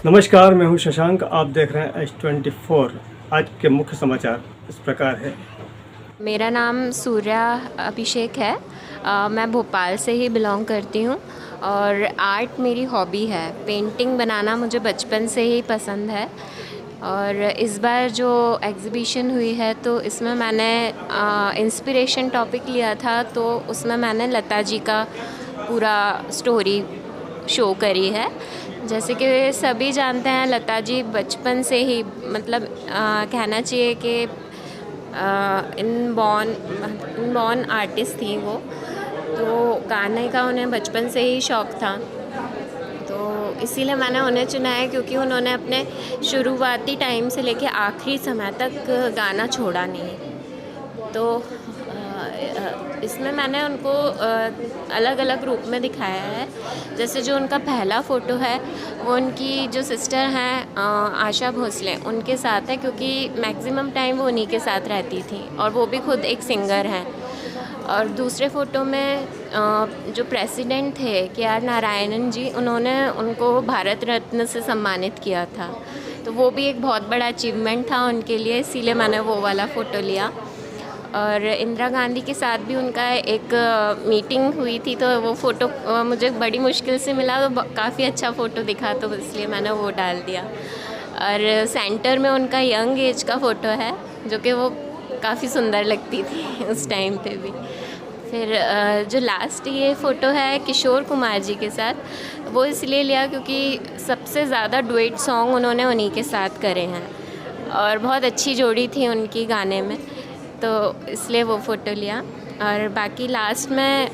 नमस्कार, मैं हूं शशांक। आप देख रहे हैं H24। आज के मुख्य समाचार इस प्रकार है। मेरा नाम सूर्या अभिषेक है। मैं भोपाल से ही बिलोंग करती हूँ और आर्ट मेरी हॉबी है। पेंटिंग बनाना मुझे बचपन से ही पसंद है और इस बार जो एग्ज़िबिशन हुई है तो इसमें मैंने इंस्पिरेशन टॉपिक लिया था, तो उसमें मैंने लता जी का पूरा स्टोरी शो करी है। जैसे कि सभी जानते हैं, लता जी बचपन से ही मतलब कहना चाहिए कि इन बॉर्न आर्टिस्ट थी वो। तो गाने का उन्हें बचपन से ही शौक़ था, तो इसीलिए मैंने उन्हें चुना है क्योंकि उन्होंने अपने शुरुआती टाइम से लेके आखिरी समय तक गाना छोड़ा नहीं। तो इसमें मैंने उनको अलग अलग रूप में दिखाया है। जैसे जो उनका पहला फ़ोटो है वो उनकी जो सिस्टर हैं आशा भोसले, उनके साथ है, क्योंकि मैक्सिमम टाइम वो उन्हीं के साथ रहती थी और वो भी खुद एक सिंगर हैं। और दूसरे फ़ोटो में जो प्रेसिडेंट थे KR नारायणन जी, उन्होंने उनको भारत रत्न से सम्मानित किया था। तो वो भी एक बहुत बड़ा अचीवमेंट था उनके लिए, इसीलिए मैंने वो वाला फ़ोटो लिया। और इंदिरा गांधी के साथ भी उनका एक मीटिंग हुई थी, तो वो फ़ोटो मुझे बड़ी मुश्किल से मिला, तो काफ़ी अच्छा फ़ोटो दिखा, तो इसलिए मैंने वो डाल दिया। और सेंटर में उनका यंग एज का फ़ोटो है, जो कि वो काफ़ी सुंदर लगती थी उस टाइम पे भी। फिर जो लास्ट ये फ़ोटो है किशोर कुमार जी के साथ, वो इसलिए लिया क्योंकि सबसे ज़्यादा डुएट सॉन्ग उन्होंने उन्हीं के साथ करे हैं और बहुत अच्छी जोड़ी थी उनकी गाने में, तो इसलिए वो फ़ोटो लिया। और बाकी लास्ट में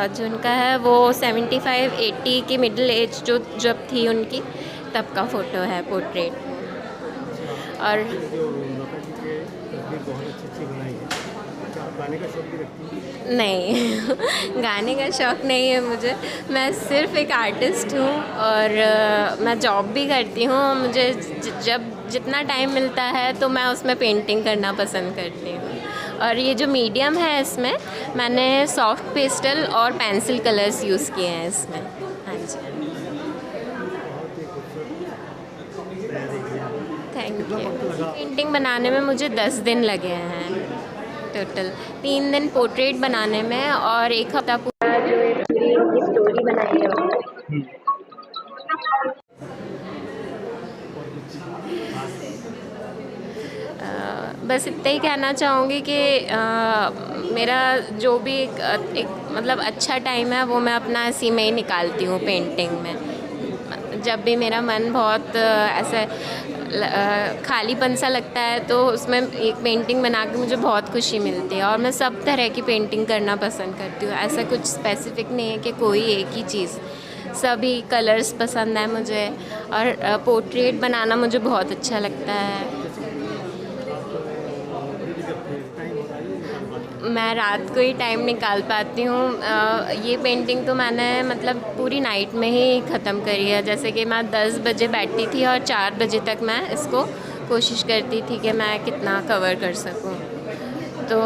जो उनका है वो 75-80 की मिडिल एज जो जब थी उनकी, तब का फ़ोटो है पोर्ट्रेट। और जो लता जी के तस्वीर बहुत अच्छी बनाई है। क्या आप गाने का शौक भी रखती हैं? नहीं गाने का शौक़ नहीं है मुझे। मैं सिर्फ़ एक आर्टिस्ट हूँ और मैं जॉब भी करती हूँ। मुझे जब जितना टाइम मिलता है तो मैं उसमें पेंटिंग करना पसंद करती हूँ। और ये जो मीडियम है इसमें मैंने सॉफ्ट पेस्टल और पेंसिल कलर्स यूज़ किए हैं इसमें। हाँ जी, बहुत ही खूबसूरत तैयारी की आपने। थैंक कितना यू। वक्त लगा? पेंटिंग बनाने में मुझे 10 दिन लगे हैं टोटल। 3 दिन पोर्ट्रेट बनाने में और 1 हफ़्ता पूरा जो है पूरी उनकी स्टोरी बनाई है उसमें। और कुछ खास? बस इतना ही कहना चाहूँगी कि मेरा जो भी एक मतलब अच्छा टाइम है वो मैं अपना इसी में ही निकालती हूँ, पेंटिंग में। जब भी मेरा मन बहुत ऐसे खालीपन सा लगता है तो उसमें एक पेंटिंग बना के मुझे बहुत खुशी मिलती है। और मैं सब तरह की पेंटिंग करना पसंद करती हूँ। ऐसा कुछ स्पेसिफ़िक नहीं है कि कोई एक ही चीज़, सभी कलर्स पसंद है मुझे। और पोर्ट्रेट बनाना मुझे बहुत अच्छा लगता है। जैसे कि आप अभी भी जब टाइम होता है ये निकाल पाते हैं? मैं रात को ही टाइम निकाल पाती हूँ। ये पेंटिंग तो मैंने मतलब पूरी नाइट में ही ख़त्म करी है। जैसे कि मैं 10 बजे बैठती थी और 4 बजे तक मैं इसको कोशिश करती थी कि मैं कितना कवर कर सकूँ। तो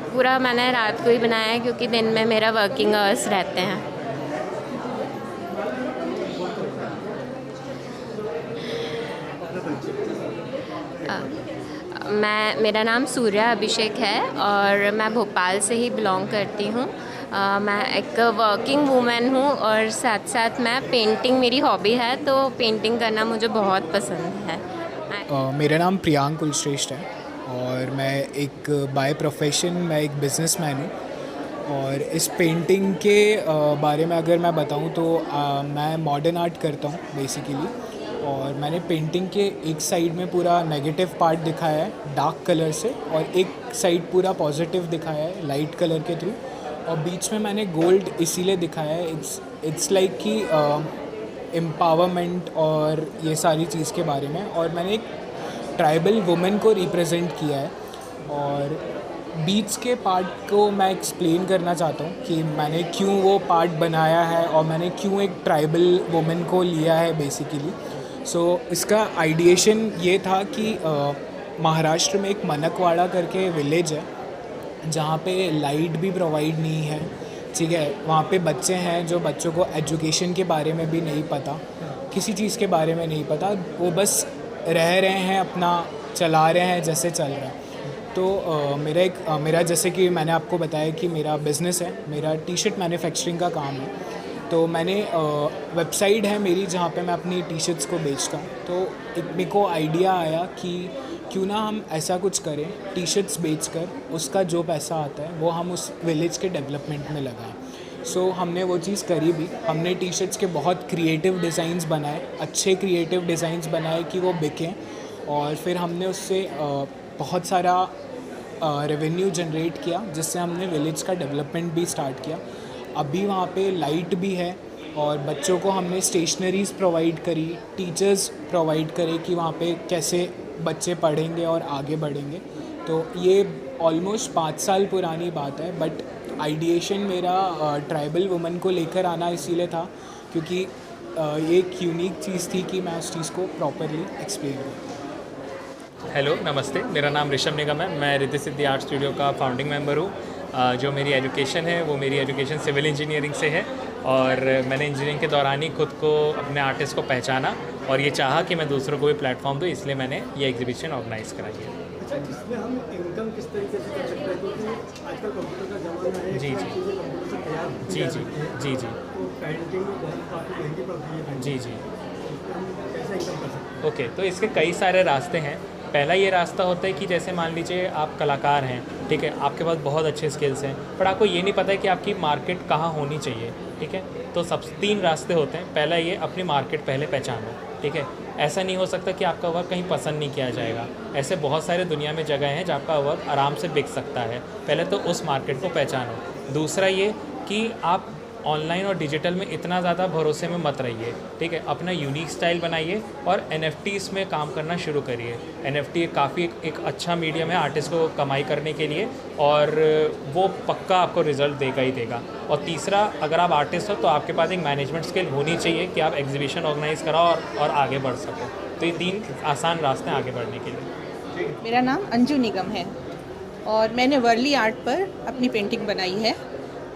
पूरा मैंने रात को ही बनाया है क्योंकि दिन में मेरा वर्किंग आवर्स रहते हैं। कौन सा लगता है अपना परिचय? मेरा नाम सूर्या अभिषेक है और मैं भोपाल से ही बिलोंग करती हूँ। मैं एक वर्किंग वूमेन हूँ और साथ साथ मैं पेंटिंग मेरी हॉबी है, तो पेंटिंग करना मुझे बहुत पसंद है। मेरा नाम प्रियांक कुलश्रेष्ठ है और मैं एक बाय प्रोफेशन मैं एक बिज़नेसमैन हूँ। और इस पेंटिंग के बारे में अगर मैं बताऊँ तो मैं मॉडर्न आर्ट करता हूँ बेसिकली। और मैंने पेंटिंग के एक साइड में पूरा नेगेटिव पार्ट दिखाया है डार्क कलर से, और एक साइड पूरा पॉजिटिव दिखाया है लाइट कलर के थ्रू, और बीच में मैंने गोल्ड इसीलिए दिखाया है, इट्स लाइक कि एम्पावरमेंट और ये सारी चीज़ के बारे में। और मैंने एक ट्राइबल वुमेन को रिप्रेजेंट किया है। और बीच के पार्ट को मैं एक्सप्लेन करना चाहता हूँ कि मैंने क्यों वो पार्ट बनाया है और मैंने क्यों एक ट्राइबल वुमेन को लिया है बेसिकली। सो इसका आइडिएशन ये था कि महाराष्ट्र में एक मनकवाड़ा करके विलेज है जहाँ पे लाइट भी प्रोवाइड नहीं है, ठीक है। वहाँ पे बच्चे हैं जो बच्चों को एजुकेशन के बारे में भी नहीं पता किसी चीज़ के बारे में नहीं पता, वो बस रह रहे हैं, अपना चला रहे हैं जैसे चल रहा है। तो मेरा जैसे कि मैंने आपको बताया कि मेरा बिज़नेस है, मेरा टी शर्ट मैन्युफैक्चरिंग का काम है। तो मैंने वेबसाइट है मेरी जहाँ पे मैं अपनी टी शर्ट्स को बेचता हूँ। तो एक मेरे को आइडिया आया कि क्यों ना हम ऐसा कुछ करें, टी शर्ट्स बेचकर उसका जो पैसा आता है वो हम उस विलेज के डेवलपमेंट में लगाएं। सो हमने वो चीज़ करी भी। हमने टी शर्ट्स के बहुत क्रिएटिव डिज़ाइंस बनाए, अच्छे क्रिएटिव डिज़ाइंस बनाए कि वो बिकें, और फिर हमने उससे बहुत सारा रेवेन्यू जनरेट किया, जिससे हमने विलेज का डेवलपमेंट भी स्टार्ट किया। अभी वहाँ पे लाइट भी है, और बच्चों को हमने स्टेशनरीज़ प्रोवाइड करी, टीचर्स प्रोवाइड करे कि वहाँ पे कैसे बच्चे पढ़ेंगे और आगे बढ़ेंगे। तो ये ऑलमोस्ट 5 साल पुरानी बात है, बट आइडिएशन मेरा ट्राइबल वुमन को लेकर आना इसीलिए था क्योंकि ये एक यूनिक चीज़ थी कि मैं उस चीज़ को प्रॉपरली एक्सप्लेन करूँ। हेलो, नमस्ते। मेरा नाम ऋषभ निगम है। मैं रिद्धि सिद्धि आर्ट स्टूडियो का फाउंडिंग मेंबर हूँ। जो मेरी एजुकेशन है वो मेरी एजुकेशन सिविल इंजीनियरिंग से है, और मैंने इंजीनियरिंग के दौरान ही खुद को, अपने आर्टिस्ट को पहचाना और ये चाहा कि मैं दूसरों को भी प्लेटफॉर्म दूँ, इसलिए मैंने ये एग्जीबिशन ऑर्गेनाइज़ कराई है। अच्छा, जिसमें हम इनकम किस तरीके से कर सकते हैं, क्योंकि आजकल कंप्यूटर का ज़माना है, जी, जी। चीज़ें कंप्यूटर से तैयार होती जी, जा जी, सकती हैं। जी, जी, तो पेंटिंग बहुत काफ़ी महंगी पड़ती है। जी, जी। इसमें हम कैसे इनकम कर सकते हैं? ओके, तो इसके कई सारे रास्ते हैं। पहला ये रास्ता होता है कि जैसे मान लीजिए आप कलाकार हैं, ठीक है, आपके पास बहुत अच्छे स्किल्स हैं, पर आपको ये नहीं पता है कि आपकी मार्केट कहाँ होनी चाहिए, ठीक है। तो सब 3 रास्ते होते हैं। पहला ये, अपनी मार्केट पहले पहचानो, ठीक है। ऐसा नहीं हो सकता कि आपका वर्क कहीं पसंद नहीं किया जाएगा। ऐसे बहुत सारे दुनिया में जगह हैं जहाँ आपका वर्क आराम से बिक सकता है। पहले तो उस मार्केट को पहचानो। दूसरा ये कि आप ऑनलाइन और डिजिटल में इतना ज़्यादा भरोसे में मत रहिए, ठीक है। अपना यूनिक स्टाइल बनाइए और NFTs में काम करना शुरू करिए। NFT काफ़ी एक अच्छा मीडियम है आर्टिस्ट को कमाई करने के लिए, और वो पक्का आपको रिज़ल्ट देगा ही देगा। और तीसरा, अगर आप आर्टिस्ट हो तो आपके पास एक मैनेजमेंट स्किल होनी चाहिए कि आप एग्जीबिशन ऑर्गेनाइज़ कराओ और आगे बढ़ सको। तो ये 3 आसान रास्ते हैं आगे बढ़ने के लिए। मेरा नाम अंजू निगम है और मैंने वर्ली आर्ट पर अपनी पेंटिंग बनाई है,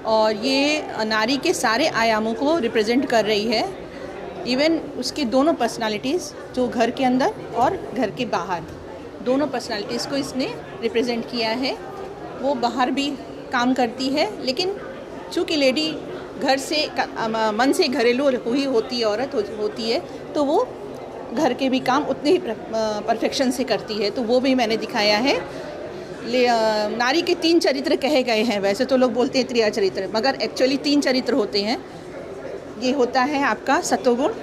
और ये नारी के सारे आयामों को रिप्रेजेंट कर रही है। इवन उसकी दोनों पर्सनालिटीज़, जो घर के अंदर और घर के बाहर, दोनों पर्सनालिटीज़ को इसने रिप्रेजेंट किया है। वो बाहर भी काम करती है, लेकिन चूँकि लेडी घर से मन से घरेलू हुई होती है, औरत होती है, तो वो घर के भी काम उतने ही परफेक्शन से करती है। तो वो भी मैंने दिखाया है। नारी के 3 चरित्र कहे गए हैं। वैसे तो लोग बोलते हैं त्रिया चरित्र, मगर एक्चुअली 3 चरित्र होते हैं। ये होता है आपका सतोगुण,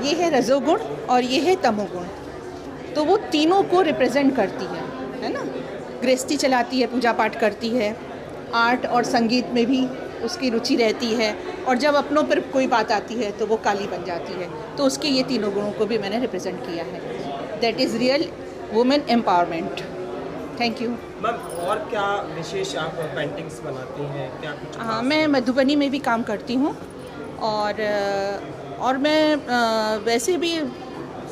ये है रजोगुण, और ये है तमोगुण। तो वो तीनों को रिप्रेजेंट करती है ना। गृहस्थी चलाती है, पूजा पाठ करती है, आर्ट और संगीत में भी उसकी रुचि रहती है, और जब अपनों पर कोई बात आती है तो वो काली बन जाती है। तो उसके ये तीनों गुणों को भी मैंने रिप्रेजेंट किया है। That is real women empowerment. Thank you ma'am. और क्या विशेष आप पेंटिंग्स बनाती हैं, क्या कुछ? हाँ, मैं मधुबनी में भी काम करती हूँ, और मैं वैसे भी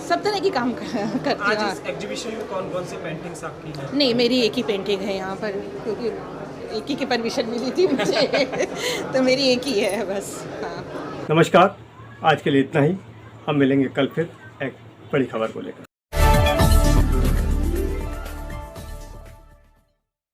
सब तरह की काम करती हूँ। आज इस एग्जीबिशन में कौन कौन सी पेंटिंग्स आपकी हैं? नहीं, मेरी एक ही पेंटिंग है यहाँ पर, क्योंकि एक ही की परमिशन मिली थी मुझे तो मेरी एक ही है बस। हाँ, नमस्कार, आज के लिए इतना ही। हम मिलेंगे कल फिर एक बड़ी खबर को लेकर।